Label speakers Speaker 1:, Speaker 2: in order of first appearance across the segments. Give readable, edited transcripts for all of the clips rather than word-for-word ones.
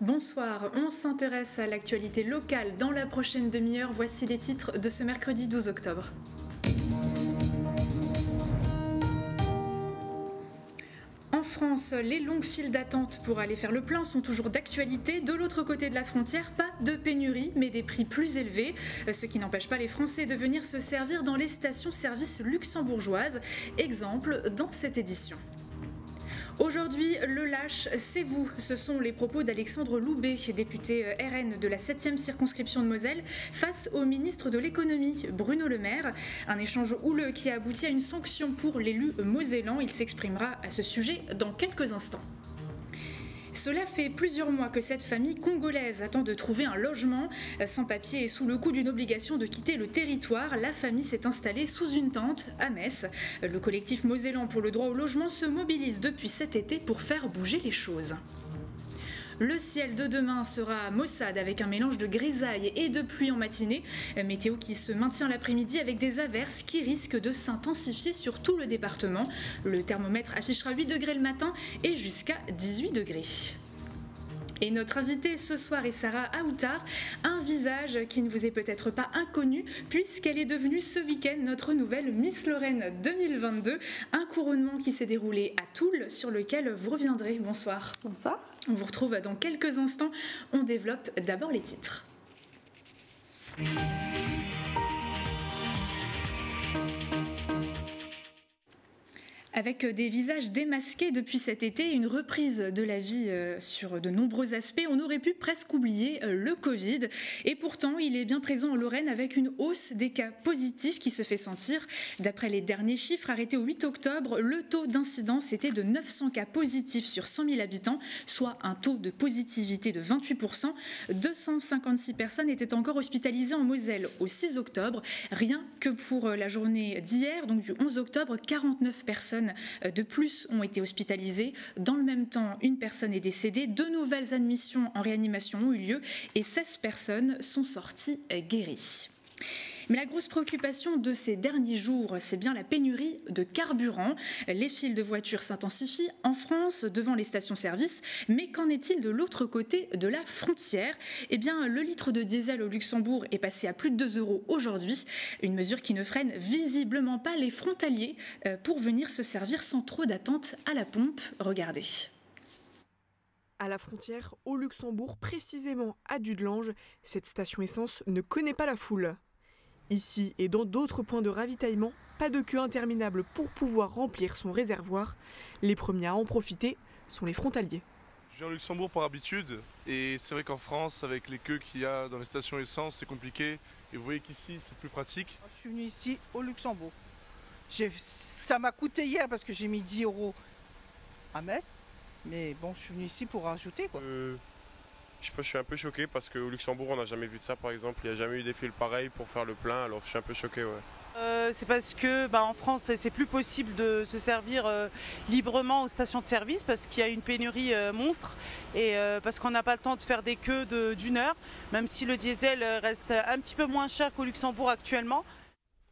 Speaker 1: Bonsoir, on s'intéresse à l'actualité locale dans la prochaine demi-heure. Voici les titres de ce mercredi 12 octobre. En France, les longues files d'attente pour aller faire le plein sont toujours d'actualité. De l'autre côté de la frontière, pas de pénurie, mais des prix plus élevés, ce qui n'empêche pas les Français de venir se servir dans les stations-service luxembourgeoises. Exemple dans cette édition. Aujourd'hui, le lâche, c'est vous. Ce sont les propos d'Alexandre Loubet, député RN de la 7e circonscription de Moselle, face au ministre de l'économie, Bruno Le Maire. Un échange houleux qui a abouti à une sanction pour l'élu mosellan. Il s'exprimera à ce sujet dans quelques instants. Cela fait plusieurs mois que cette famille congolaise attend de trouver un logement. Sans papier et sous le coup d'une obligation de quitter le territoire, la famille s'est installée sous une tente à Metz. Le collectif mosellan pour le droit au logement se mobilise depuis cet été pour faire bouger les choses. Le ciel de demain sera maussade avec un mélange de grisaille et de pluie en matinée. Météo qui se maintient l'après-midi avec des averses qui risquent de s'intensifier sur tout le département. Le thermomètre affichera 8 degrés le matin et jusqu'à 18 degrés. Et notre invitée ce soir est Sarah Aoutar, un visage qui ne vous est peut-être pas inconnu puisqu'elle est devenue ce week-end notre nouvelle Miss Lorraine 2022, un couronnement qui s'est déroulé à Toul sur lequel vous reviendrez. Bonsoir.
Speaker 2: Bonsoir.
Speaker 1: On vous retrouve dans quelques instants, on développe d'abord les titres. Avec des visages démasqués depuis cet été, une reprise de la vie sur de nombreux aspects, on aurait pu presque oublier le Covid. Et pourtant, il est bien présent en Lorraine avec une hausse des cas positifs qui se fait sentir. D'après les derniers chiffres arrêtés au 8 octobre, le taux d'incidence était de 900 cas positifs sur 100 000 habitants, soit un taux de positivité de 28%. 256 personnes étaient encore hospitalisées en Moselle au 6 octobre. Rien que pour la journée d'hier, donc du 11 octobre, 49 personnes de plus ont été hospitalisées. Dans le même temps, une personne est décédée, 2 nouvelles admissions en réanimation ont eu lieu et 16 personnes sont sorties guéries. Mais la grosse préoccupation de ces derniers jours, c'est bien la pénurie de carburant. Les files de voitures s'intensifient en France devant les stations-service, mais qu'en est-il de l'autre côté de la frontière? Eh bien, le litre de diesel au Luxembourg est passé à plus de 2 € aujourd'hui, une mesure qui ne freine visiblement pas les frontaliers pour venir se servir sans trop d'attente à la pompe. Regardez.
Speaker 2: À la frontière, au Luxembourg, précisément à Dudelange, cette station essence ne connaît pas la foule. Ici et dans d'autres points de ravitaillement, pas de queue interminable pour pouvoir remplir son réservoir. Les premiers à en profiter sont les frontaliers.
Speaker 3: Je viens au Luxembourg par habitude et c'est vrai qu'en France, avec les queues qu'il y a dans les stations essence, c'est compliqué. Et vous voyez qu'ici, c'est plus pratique.
Speaker 4: Je suis venue ici au Luxembourg. Ça m'a coûté hier parce que j'ai mis 10 € à Metz. Mais bon, je suis venue ici pour rajouter quoi.
Speaker 5: Je sais pas, je suis un peu choqué parce qu'au Luxembourg on n'a jamais vu de ça par exemple, il n'y a jamais eu des files pareilles pour faire le plein, alors je suis un peu choqué, ouais.
Speaker 4: C'est parce que en France c'est plus possible de se servir librement aux stations de service parce qu'il y a une pénurie monstre et parce qu'on n'a pas le temps de faire des queues d'1 heure, même si le diesel reste un petit peu moins cher qu'au Luxembourg actuellement.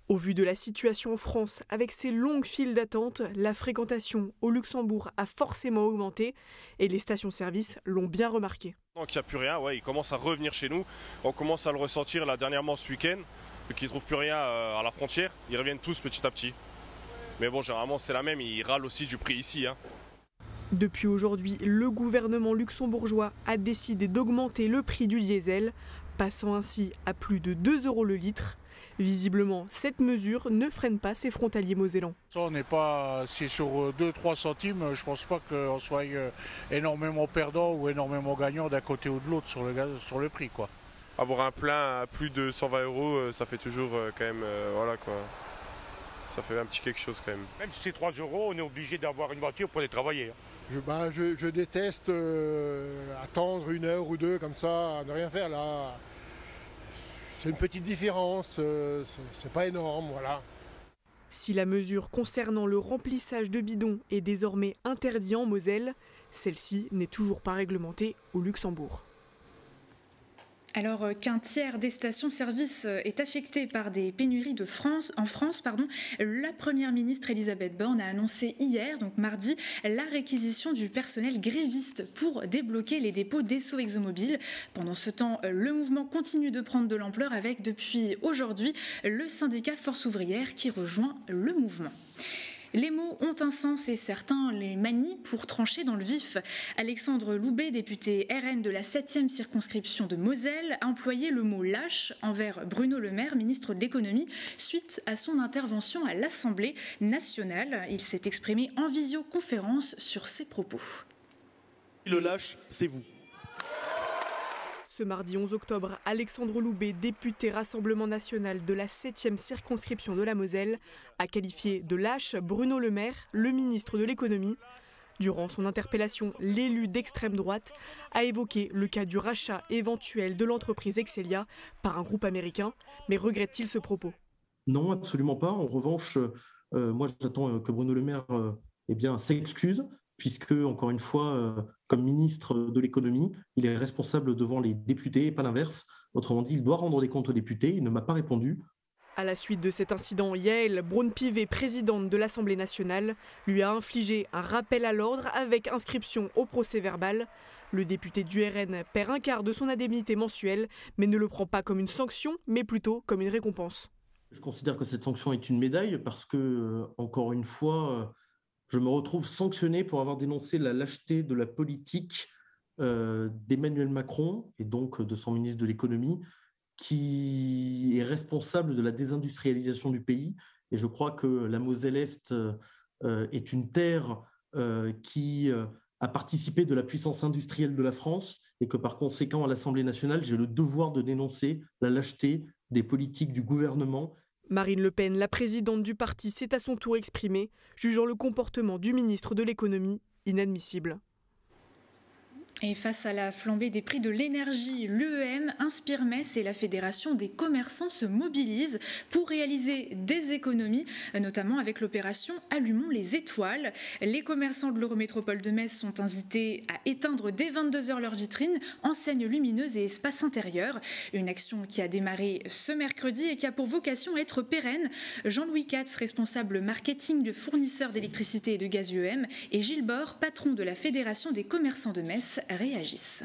Speaker 2: Au vu de la situation en France, avec ses longues files d'attente, la fréquentation au Luxembourg a forcément augmenté et les stations-service l'ont bien remarqué.
Speaker 5: Donc il n'y a plus rien, ouais, il commence à revenir chez nous, on commence à le ressentir là dernièrement ce week-end, vu qu'ils ne trouvent plus rien à la frontière, ils reviennent tous petit à petit. Mais bon, généralement c'est la même, ils râlent aussi du prix ici.
Speaker 2: Depuis aujourd'hui, le gouvernement luxembourgeois a décidé d'augmenter le prix du diesel, passant ainsi à plus de 2 € le litre. Visiblement, cette mesure ne freine pas ces frontaliers mosellans.
Speaker 6: On n'est pas, si sur 2-3 centimes, je ne pense pas qu'on soit énormément perdant ou énormément gagnant d'un côté ou de l'autre sur le prix, quoi.
Speaker 5: Avoir un plein à plus de 120 €, ça fait toujours quand même, voilà quoi. Ça fait un petit quelque chose quand même.
Speaker 7: Même si c'est 3 €, on est obligé d'avoir une voiture pour aller travailler.
Speaker 8: Je déteste attendre 1 heure ou 2 comme ça, ne rien faire là. C'est une petite différence, c'est pas énorme, voilà.
Speaker 2: Si la mesure concernant le remplissage de bidons est désormais interdite en Moselle, celle-ci n'est toujours pas réglementée au Luxembourg.
Speaker 1: Alors qu'un tiers des stations-service est affecté par des pénuries en France, la Première ministre Elisabeth Borne a annoncé hier, donc mardi, la réquisition du personnel gréviste pour débloquer les dépôts d'Esso ExxonMobil. Pendant ce temps, le mouvement continue de prendre de l'ampleur avec, depuis aujourd'hui, le syndicat Force ouvrière qui rejoint le mouvement. Les mots ont un sens et certains les manient pour trancher dans le vif. Alexandre Loubet, député RN de la 7e circonscription de Moselle, a employé le mot lâche envers Bruno Le Maire, ministre de l'économie, suite à son intervention à l'Assemblée nationale. Il s'est exprimé en visioconférence sur ses propos.
Speaker 9: Le lâche, c'est vous.
Speaker 2: Ce mardi 11 octobre, Alexandre Loubet, député Rassemblement national de la 7e circonscription de la Moselle, a qualifié de lâche Bruno Le Maire, le ministre de l'économie. Durant son interpellation, l'élu d'extrême droite a évoqué le cas du rachat éventuel de l'entreprise Excelia par un groupe américain, mais regrette-t-il ce propos?
Speaker 9: Non, absolument pas. En revanche, moi j'attends que Bruno Le Maire s'excuse, puisque, encore une fois, comme ministre de l'économie, il est responsable devant les députés et pas l'inverse. Autrement dit, il doit rendre des comptes aux députés, il ne m'a pas répondu.
Speaker 2: À la suite de cet incident, Yaël Braun-Pivet, présidente de l'Assemblée nationale, lui a infligé un rappel à l'ordre avec inscription au procès-verbal. Le député du RN perd un quart de son indemnité mensuelle, mais ne le prend pas comme une sanction, mais plutôt comme une récompense.
Speaker 9: Je considère que cette sanction est une médaille parce que, encore une fois, je me retrouve sanctionné pour avoir dénoncé la lâcheté de la politique d'Emmanuel Macron et donc de son ministre de l'économie, qui est responsable de la désindustrialisation du pays. Et je crois que la Moselle-Est est une terre qui a participé de la puissance industrielle de la France et que par conséquent, à l'Assemblée nationale, j'ai le devoir de dénoncer la lâcheté des politiques du gouvernement.
Speaker 2: Marine Le Pen, la présidente du parti, s'est à son tour exprimée, jugeant le comportement du ministre de l'économie inadmissible.
Speaker 1: Et face à la flambée des prix de l'énergie, l'UEM, Inspirmes et la Fédération des commerçants se mobilisent pour réaliser des économies, notamment avec l'opération Allumons les étoiles. Les commerçants de l'Eurométropole de Metz sont invités à éteindre dès 22h leurs vitrines, enseignes lumineuses et espaces intérieurs. Une action qui a démarré ce mercredi et qui a pour vocation à être pérenne. Jean-Louis Katz, responsable marketing de fournisseurs d'électricité et de gaz UEM, et Gilles Bord, patron de la Fédération des commerçants de Metz, réagissent.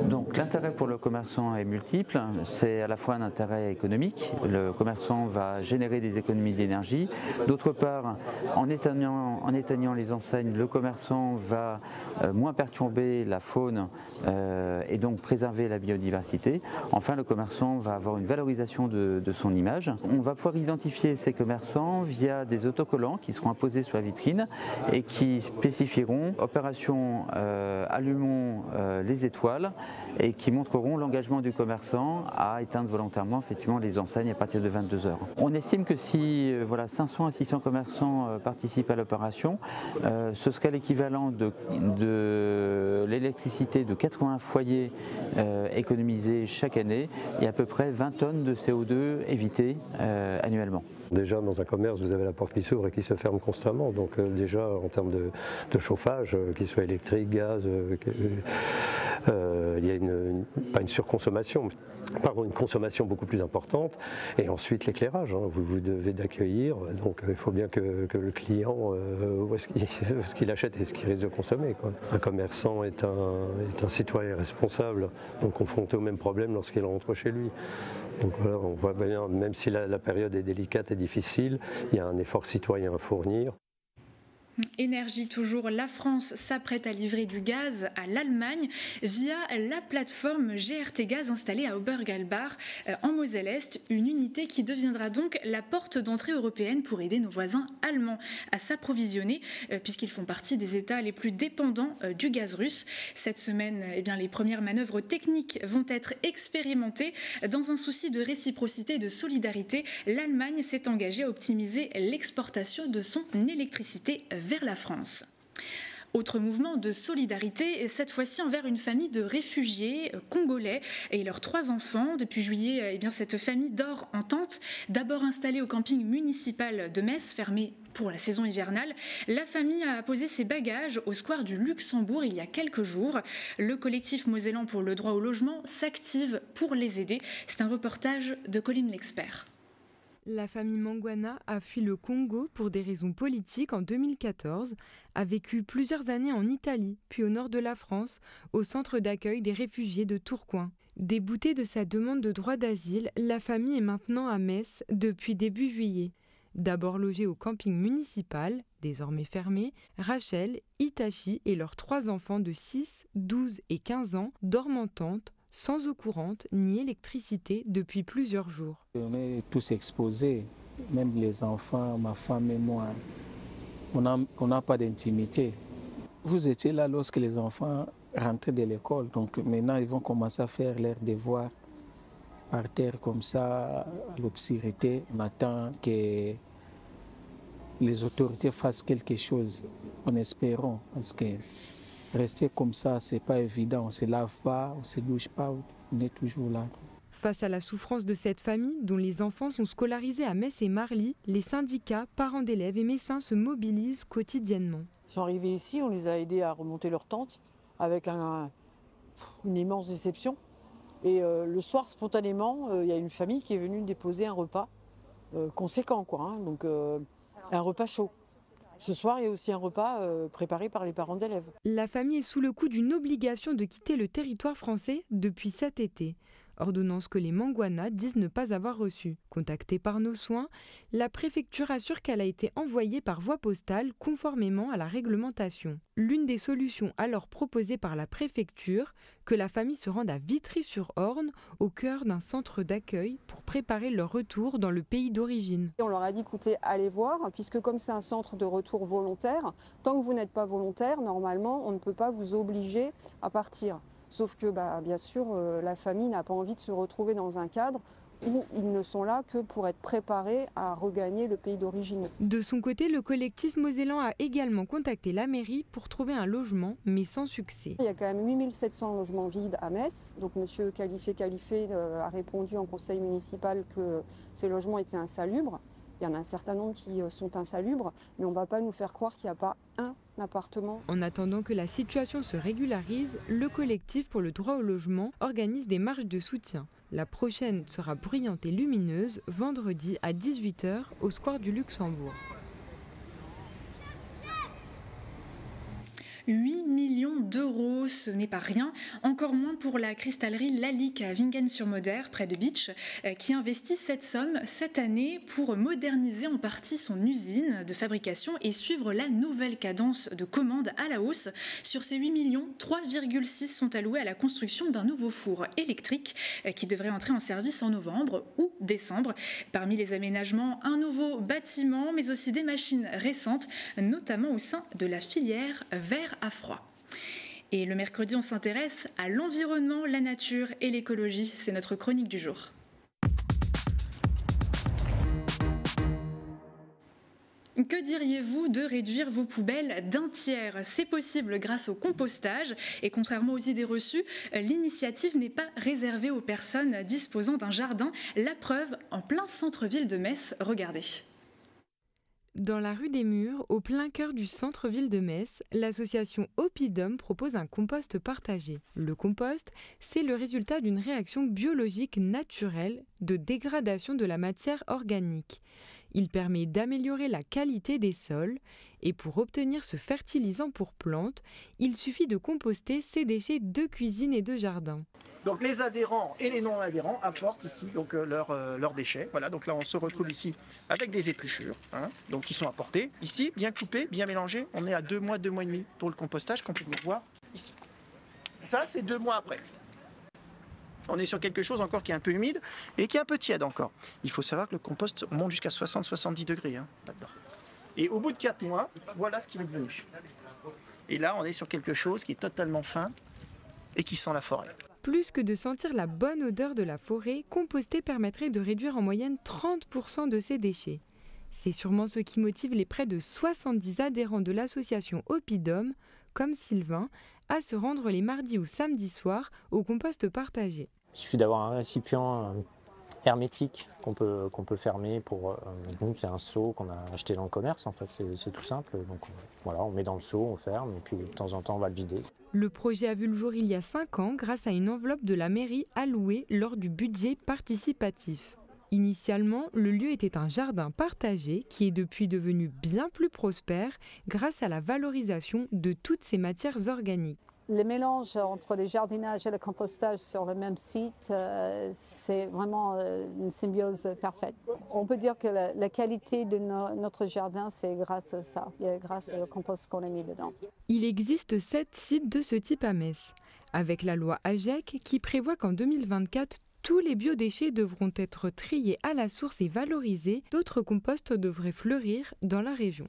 Speaker 10: Donc l'intérêt pour le commerçant est multiple, c'est à la fois un intérêt économique, le commerçant va générer des économies d'énergie, d'autre part en éteignant les enseignes, le commerçant va moins perturber la faune et donc préserver la biodiversité. Enfin le commerçant va avoir une valorisation de son image. On va pouvoir identifier ces commerçants via des autocollants qui seront imposés sur la vitrine et qui spécifieront opération Allumons les étoiles et qui montreront l'engagement du commerçant à éteindre volontairement effectivement les enseignes à partir de 22h. On estime que si 500 à 600 commerçants participent à l'opération, ce serait l'équivalent de l'électricité de 80 foyers économisés chaque année et à peu près 20 tonnes de CO2 évitées annuellement.
Speaker 11: Déjà dans un commerce, vous avez la porte qui s'ouvre et qui se ferme constamment, donc déjà en termes de chauffage, qu'il soit électrique, gaz, il y a pas une surconsommation, pardon, une consommation beaucoup plus importante. Et ensuite l'éclairage, vous devez d'accueillir, donc il faut bien que le client voit ce qu'il achète et ce qu'il risque de consommer, quoi. Un commerçant est un citoyen responsable, donc confronté au même problème lorsqu'il rentre chez lui. Donc voilà, on voit bien, même si la période est délicate et difficile, il y a un effort citoyen à fournir.
Speaker 1: Énergie toujours, la France s'apprête à livrer du gaz à l'Allemagne via la plateforme GRT Gaz installée à Obergalbach en Moselle-Est, une unité qui deviendra donc la porte d'entrée européenne pour aider nos voisins allemands à s'approvisionner puisqu'ils font partie des États les plus dépendants du gaz russe. Cette semaine, les premières manœuvres techniques vont être expérimentées. Dans un souci de réciprocité et de solidarité, l'Allemagne s'est engagée à optimiser l'exportation de son électricité vers la France. Autre mouvement de solidarité, cette fois-ci envers une famille de réfugiés congolais et leurs 3 enfants. Depuis juillet, cette famille dort en tente, d'abord installée au camping municipal de Metz, fermé pour la saison hivernale. La famille a posé ses bagages au square du Luxembourg il y a quelques jours. Le collectif mosellan pour le droit au logement s'active pour les aider. C'est un reportage de Colline L'Expert.
Speaker 12: La famille Mangwana a fui le Congo pour des raisons politiques en 2014, a vécu plusieurs années en Italie, puis au nord de la France, au centre d'accueil des réfugiés de Tourcoing. Déboutée de sa demande de droit d'asile, la famille est maintenant à Metz depuis début juillet. D'abord logée au camping municipal, désormais fermé, Rachel, Itachi et leurs 3 enfants de 6, 12 et 15 ans dorment en tente, sans eau courante ni électricité depuis plusieurs jours.
Speaker 13: On est tous exposés, même les enfants, ma femme et moi. On n'a pas d'intimité. Vous étiez là lorsque les enfants rentraient de l'école, donc maintenant ils vont commencer à faire leurs devoirs par terre comme ça, à l'obscurité. On attend que les autorités fassent quelque chose, en espérant, parce que rester comme ça, c'est pas évident. On ne se lave pas, on ne se douche pas, on est toujours là.
Speaker 12: Face à la souffrance de cette famille, dont les enfants sont scolarisés à Metz et Marly, les syndicats, parents d'élèves et médecins se mobilisent quotidiennement.
Speaker 14: Ils sont arrivés ici, on les a aidés à remonter leur tente avec une immense déception. Et le soir, spontanément, il y a une famille qui est venue déposer un repas conséquent, donc un repas chaud. Ce soir, il y a aussi un repas préparé par les parents d'élèves.
Speaker 12: La famille est sous le coup d'une obligation de quitter le territoire français depuis cet été. Ordonnance que les Mangwana disent ne pas avoir reçue. Contactée par Nos Soins, la préfecture assure qu'elle a été envoyée par voie postale conformément à la réglementation. L'une des solutions alors proposées par la préfecture, que la famille se rende à Vitry-sur-Orne, au cœur d'un centre d'accueil, pour préparer leur retour dans le pays d'origine.
Speaker 15: On leur a dit, écoutez, allez voir, puisque comme c'est un centre de retour volontaire, tant que vous n'êtes pas volontaire, normalement, on ne peut pas vous obliger à partir. Sauf que, bien sûr, la famille n'a pas envie de se retrouver dans un cadre où ils ne sont là que pour être préparés à regagner le pays d'origine.
Speaker 12: De son côté, le collectif mosellan a également contacté la mairie pour trouver un logement, mais sans succès.
Speaker 15: Il y a quand même 8700 logements vides à Metz. Donc M. Khalifé a répondu en conseil municipal que ces logements étaient insalubres. Il y en a un certain nombre qui sont insalubres, mais on ne va pas nous faire croire qu'il n'y a pas un appartement.
Speaker 12: En attendant que la situation se régularise, le collectif pour le droit au logement organise des marches de soutien. La prochaine sera bruyante et lumineuse, vendredi à 18 h au square du Luxembourg.
Speaker 1: 8 millions d'euros, ce n'est pas rien, encore moins pour la cristallerie Lalique à Wingen-sur-Moder, près de Bitche, qui investit cette somme cette année pour moderniser en partie son usine de fabrication et suivre la nouvelle cadence de commande à la hausse. Sur ces 8 millions, 3,6 sont alloués à la construction d'un nouveau four électrique qui devrait entrer en service en novembre ou décembre. Parmi les aménagements, un nouveau bâtiment, mais aussi des machines récentes, notamment au sein de la filière verre à froid. Et le mercredi, on s'intéresse à l'environnement, la nature et l'écologie. C'est notre chronique du jour. Que diriez-vous de réduire vos poubelles d'un tiers? C'est possible grâce au compostage et contrairement aux idées reçues, l'initiative n'est pas réservée aux personnes disposant d'un jardin. La preuve, en plein centre-ville de Metz, regardez.
Speaker 12: Dans la rue des Murs, au plein cœur du centre-ville de Metz, l'association Oppidum propose un compost partagé. Le compost, c'est le résultat d'une réaction biologique naturelle de dégradation de la matière organique. Il permet d'améliorer la qualité des sols et pour obtenir ce fertilisant pour plantes, il suffit de composter ces déchets de cuisine et de jardin.
Speaker 16: Donc les adhérents et les non-adhérents apportent ici donc, leurs déchets. Voilà, donc là on se retrouve ici avec des épluchures donc qui sont apportées. Ici, bien coupées, bien mélangées. On est à 2 mois et demi pour le compostage, comme vous pouvez voir ici. Ça, c'est 2 mois après. On est sur quelque chose encore qui est un peu humide et qui est un peu tiède encore. Il faut savoir que le compost monte jusqu'à 60-70 degrés là-dedans. Et au bout de 4 mois, voilà ce qui est devenu. Et là, on est sur quelque chose qui est totalement fin et qui sent la forêt.
Speaker 12: Plus que de sentir la bonne odeur de la forêt, composter permettrait de réduire en moyenne 30% de ces déchets. C'est sûrement ce qui motive les près de 70 adhérents de l'association Oppidum, comme Sylvain, à se rendre les mardis ou samedis soirs au compost partagé.
Speaker 17: Il suffit d'avoir un récipient hermétique qu'on peut fermer pour... nous, c'est un seau qu'on a acheté dans le commerce, en fait, c'est tout simple. Donc voilà, on met dans le seau, on ferme, et puis de temps en temps, on va le vider.
Speaker 12: Le projet a vu le jour il y a 5 ans grâce à une enveloppe de la mairie allouée lors du budget participatif. Initialement, le lieu était un jardin partagé qui est depuis devenu bien plus prospère grâce à la valorisation de toutes ces matières organiques.
Speaker 15: Le mélange entre le jardinage et le compostage sur le même site, c'est vraiment une symbiose parfaite. On peut dire que la qualité de notre jardin, c'est grâce à ça, grâce au compost qu'on a mis dedans.
Speaker 12: Il existe 7 sites de ce type à Metz, avec la loi AGEC qui prévoit qu'en 2024, tous les biodéchets devront être triés à la source et valorisés. D'autres composts devraient fleurir dans la région.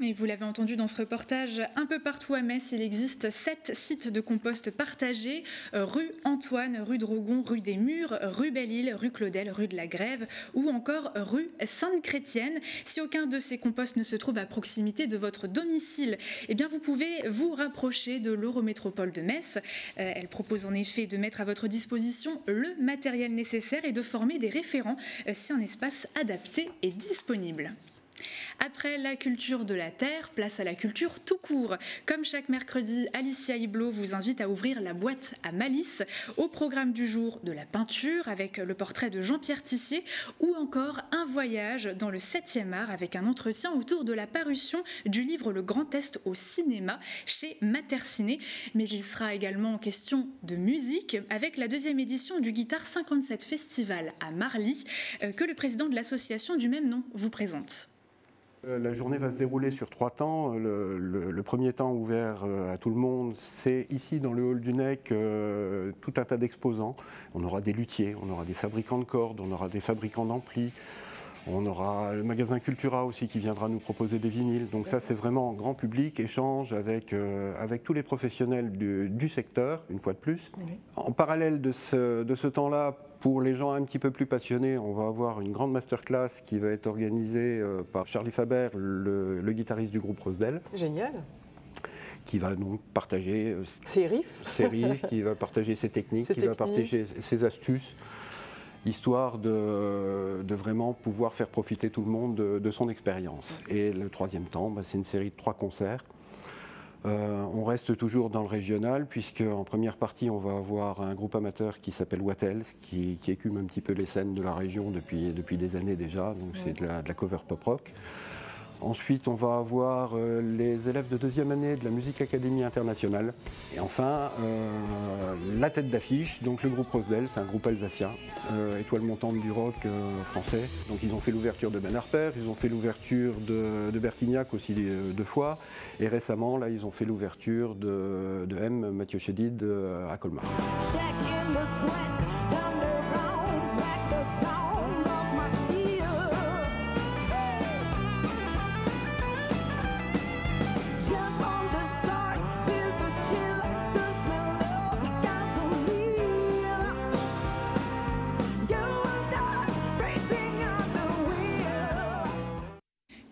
Speaker 1: Et vous l'avez entendu dans ce reportage, un peu partout à Metz, il existe 7 sites de compost partagés, rue Antoine, rue Drogon, rue des Murs, rue Belle-Île, rue Claudel, rue de la Grève ou encore rue Sainte-Chrétienne. Si aucun de ces composts ne se trouve à proximité de votre domicile, eh bien vous pouvez vous rapprocher de l'Eurométropole de Metz. Elle propose en effet de mettre à votre disposition le matériel nécessaire et de former des référents si un espace adapté est disponible. Après la culture de la terre, place à la culture tout court. Comme chaque mercredi, Alicia Iblot vous invite à ouvrir la boîte à malice. Au programme du jour, de la peinture avec le portrait de Jean-Pierre Tissier ou encore un voyage dans le 7e art avec un entretien autour de la parution du livre Le Grand Est au cinéma chez Materciné. Mais il sera également question de musique avec la 2e édition du Guitare 57 Festival à Marly que le président de l'association du même nom vous présente.
Speaker 18: La journée va se dérouler sur 3 temps. Le premier temps ouvert à tout le monde, c'est ici dans le hall du NEC, tout un tas d'exposants. On aura des luthiers, on aura des fabricants de cordes, on aura des fabricants d'amplis, on aura le magasin Cultura aussi qui viendra nous proposer des vinyles. Donc ça c'est vraiment grand public, échange avec tous les professionnels du secteur, une fois de plus. En parallèle de ce temps-là, pour les gens un petit peu plus passionnés, on va avoir une grande masterclass qui va être organisée par Charlie Faber, le guitariste du groupe Rosdell.
Speaker 14: Génial.
Speaker 18: Qui va donc partager
Speaker 14: ses riffs,
Speaker 18: qui va partager ses techniques, qui va partager ses astuces, histoire de vraiment pouvoir faire profiter tout le monde de son expérience. Et le 3e temps, c'est une série de 3 concerts. On reste toujours dans le régional puisque en première partie on va avoir un groupe amateur qui s'appelle Wattels qui écume un petit peu les scènes de la région depuis des années déjà, donc c'est de la cover pop rock. Ensuite, on va avoir les élèves de 2e année de la Musique Académie Internationale. Et enfin, la tête d'affiche, donc le groupe Rosdell, c'est un groupe alsacien, étoile montante du rock français. Donc ils ont fait l'ouverture de Ben Harper, ils ont fait l'ouverture de Bertignac aussi 2 fois. Et récemment, là, ils ont fait l'ouverture de M, Mathieu Chédid à Colmar.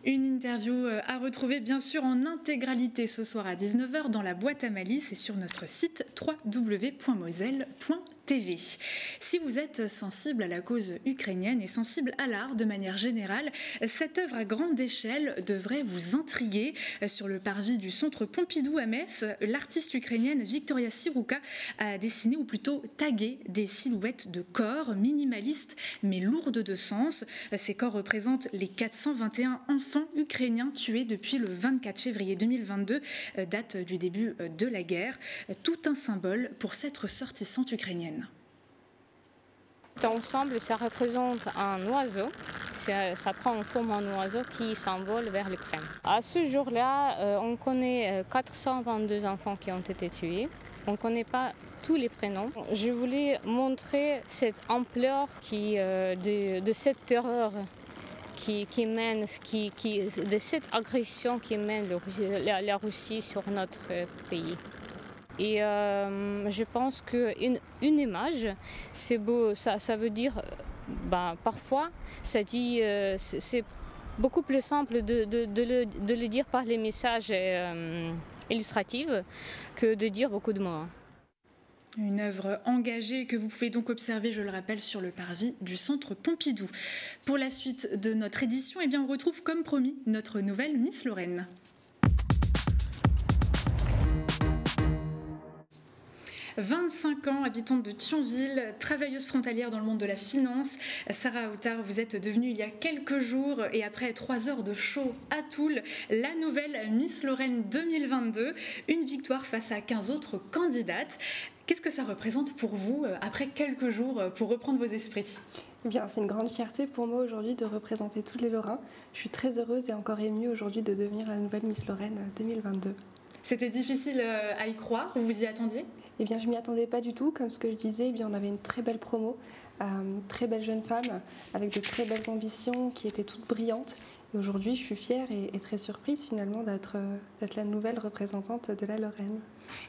Speaker 1: Une interview à retrouver bien sûr en intégralité ce soir à 19h dans la boîte à malice et sur notre site www.moselle.tv. Si vous êtes sensible à la cause ukrainienne et sensible à l'art de manière générale, cette œuvre à grande échelle devrait vous intriguer. Sur le parvis du centre Pompidou à Metz, l'artiste ukrainienne Victoria Sirouka a dessiné ou plutôt tagué des silhouettes de corps minimalistes mais lourdes de sens. Ces corps représentent les 421 enfants ukrainiens tués depuis le 24 février 2022, date du début de la guerre. Tout un symbole pour cette ressortissante ukrainienne.
Speaker 19: Ensemble, ça représente un oiseau. Ça prend en forme un oiseau qui s'envole vers l'Ukraine. À ce jour-là, on connaît 422 enfants qui ont été tués. On ne connaît pas tous les prénoms. Je voulais montrer cette ampleur de cette terreur qui mène, de cette agression qui mène la Russie sur notre pays. Et je pense qu'une image, c'est beau, ça veut dire, parfois, ça dit, c'est beaucoup plus simple de le dire par les messages illustratifs que de dire beaucoup de mots.
Speaker 1: Une œuvre engagée que vous pouvez donc observer, je le rappelle, sur le parvis du Centre Pompidou. Pour la suite de notre édition, eh bien, on retrouve comme promis notre nouvelle Miss Lorraine. « 25 ans, habitante de Thionville, travailleuse frontalière dans le monde de la finance. Sarah Aoutar, vous êtes devenue il y a quelques jours et après 3 heures de show à Toul, la nouvelle Miss Lorraine 2022. Une victoire face à 15 autres candidates. Qu'est-ce que ça représente pour vous après quelques jours pour reprendre vos esprits ?
Speaker 20: Eh bien, c'est une grande fierté pour moi aujourd'hui de représenter tous les Lorrains. Je suis très heureuse et encore émue aujourd'hui de devenir la nouvelle Miss Lorraine 2022.
Speaker 1: C'était difficile à y croire, vous vous y attendiez ?
Speaker 20: Eh bien, je ne m'y attendais pas du tout. Comme ce que je disais, eh bien, on avait une très belle promo, très belle jeune femme, avec de très belles ambitions qui étaient toutes brillantes. Et aujourd'hui, je suis fière et très surprise finalement d'être la nouvelle représentante de la Lorraine.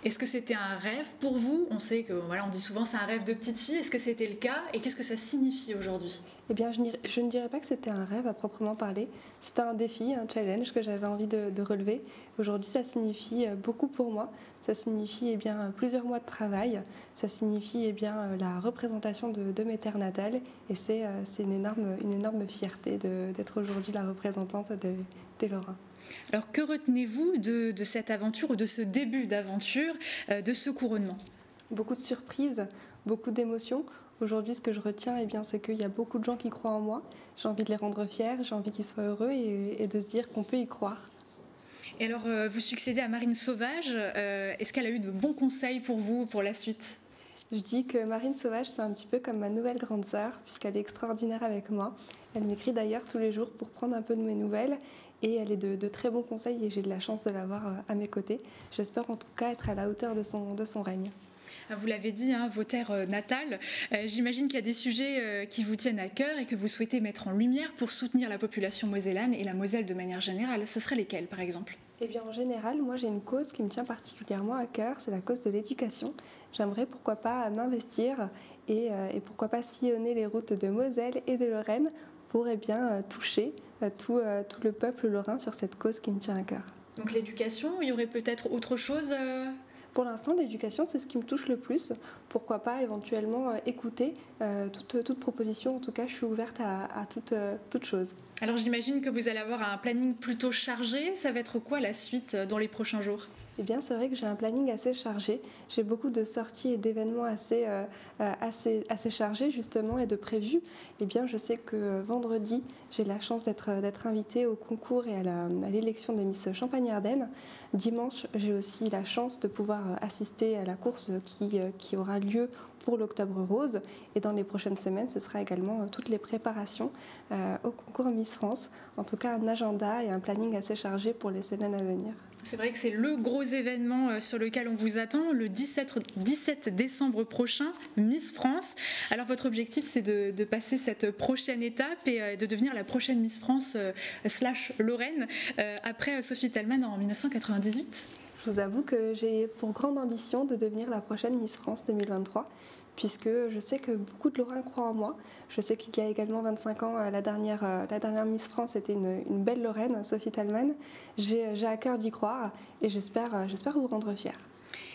Speaker 1: Est-ce que c'était un rêve pour vous ? On sait que, voilà, on dit souvent c'est un rêve de petite fille. Est-ce que c'était le cas ? Et qu'est-ce que ça signifie aujourd'hui ?
Speaker 20: Eh bien, je ne dirais pas que c'était un rêve à proprement parler. C'était un défi, un challenge que j'avais envie de relever. Aujourd'hui, ça signifie beaucoup pour moi. Ça signifie plusieurs mois de travail. Ça signifie la représentation de mes terres natales. Et c'est une énorme fierté d'être aujourd'hui la représentante des Lorrains.
Speaker 1: Alors, que retenez-vous de cette aventure ou de ce début d'aventure, de ce couronnement ?
Speaker 20: Beaucoup de surprises, beaucoup d'émotions. Aujourd'hui, ce que je retiens, c'est qu'il y a beaucoup de gens qui croient en moi. J'ai envie de les rendre fiers, j'ai envie qu'ils soient heureux et de se dire qu'on peut y croire.
Speaker 1: Et alors, vous succédez à Marine Sauvage. Est-ce qu'elle a eu de bons conseils pour vous, pour la suite ?
Speaker 20: Je dis que Marine Sauvage, c'est un petit peu comme ma nouvelle grande sœur, puisqu'elle est extraordinaire avec moi. Elle m'écrit d'ailleurs tous les jours pour prendre un peu de mes nouvelles. Et elle est de très bons conseils et j'ai de la chance de l'avoir à mes côtés. J'espère en tout cas être à la hauteur de son règne.
Speaker 1: Vous l'avez dit, vos terres natales. J'imagine qu'il y a des sujets qui vous tiennent à cœur et que vous souhaitez mettre en lumière pour soutenir la population mosellane et la Moselle de manière générale. Ce seraient lesquels, par exemple ?
Speaker 20: Eh bien, en général, moi, j'ai une cause qui me tient particulièrement à cœur, c'est la cause de l'éducation. J'aimerais, pourquoi pas, m'investir et pourquoi pas sillonner les routes de Moselle et de Lorraine pour toucher tout le peuple lorrain sur cette cause qui me tient à cœur.
Speaker 1: Donc l'éducation, il y aurait peut-être autre chose
Speaker 20: Pour l'instant, l'éducation, c'est ce qui me touche le plus. Pourquoi pas éventuellement écouter toute proposition. En tout cas, je suis ouverte à toute chose.
Speaker 1: Alors j'imagine que vous allez avoir un planning plutôt chargé. Ça va être quoi la suite dans les prochains jours ?
Speaker 20: Eh bien, c'est vrai que j'ai un planning assez chargé. J'ai beaucoup de sorties et d'événements assez chargés, justement, et de prévus. Eh bien, je sais que vendredi, j'ai la chance d'être invitée au concours et à l'élection de Miss Champagne-Ardenne. Dimanche, j'ai aussi la chance de pouvoir assister à la course qui aura lieu pour l'Octobre Rose. Et dans les prochaines semaines, ce sera également toutes les préparations au concours Miss France. En tout cas, un agenda et un planning assez chargé pour les semaines à venir.
Speaker 1: C'est vrai que c'est le gros événement sur lequel on vous attend, le 17 décembre prochain, Miss France. Alors votre objectif, c'est de passer cette prochaine étape et de devenir la prochaine Miss France / Lorraine après Sophie Tellman en 1998 ?
Speaker 20: Je vous avoue que j'ai pour grande ambition de devenir la prochaine Miss France 2023. Puisque je sais que beaucoup de Lorrains croient en moi. Je sais qu'il y a également 25 ans, la dernière Miss France était une belle Lorraine, Sophie Tellman. J'ai à cœur d'y croire et j'espère vous rendre fière.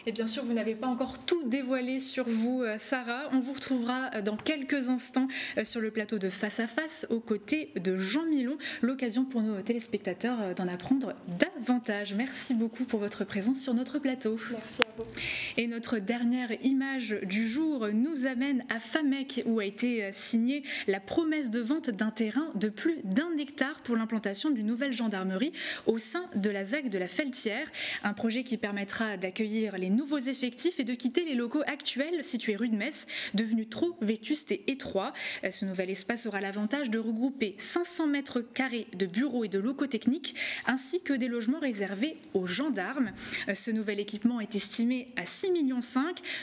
Speaker 1: Et bien sûr, vous n'avez pas encore tout dévoilé sur vous, Sarah. On vous retrouvera dans quelques instants sur le plateau de Face à Face aux côtés de Jean Milon. L'occasion pour nos téléspectateurs d'en apprendre davantage. Merci beaucoup pour votre présence sur notre plateau.
Speaker 20: Merci à vous.
Speaker 1: Et notre dernière image du jour nous amène à Famec où a été signée la promesse de vente d'un terrain de plus d'1 hectare pour l'implantation d'une nouvelle gendarmerie au sein de la ZAC de la Feltière. Un projet qui permettra d'accueillir les nouveaux effectifs et de quitter les locaux actuels situés rue de Metz, devenus trop vétustes et étroits. Ce nouvel espace aura l'avantage de regrouper 500 mètres carrés de bureaux et de locaux techniques, ainsi que des logements réservés aux gendarmes. Ce nouvel équipement est estimé à 6,5 millions.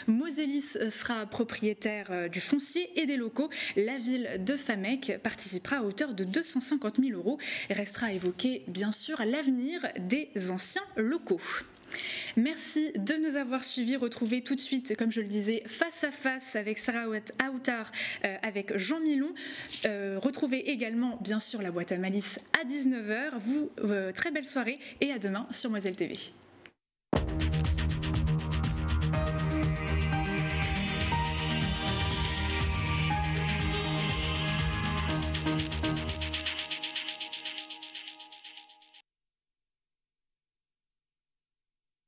Speaker 1: Mosellis sera propriétaire du foncier et des locaux. La ville de Famec participera à hauteur de 250 000 €. Il restera à évoquer, bien sûr, l'avenir des anciens locaux. Merci de nous avoir suivis. Retrouvez tout de suite, comme je le disais, Face à Face avec Sarah Aoutar, avec Jean Milon. Retrouvez également, bien sûr, la boîte à malice à 19h. Très belle soirée et à demain sur Moselle TV.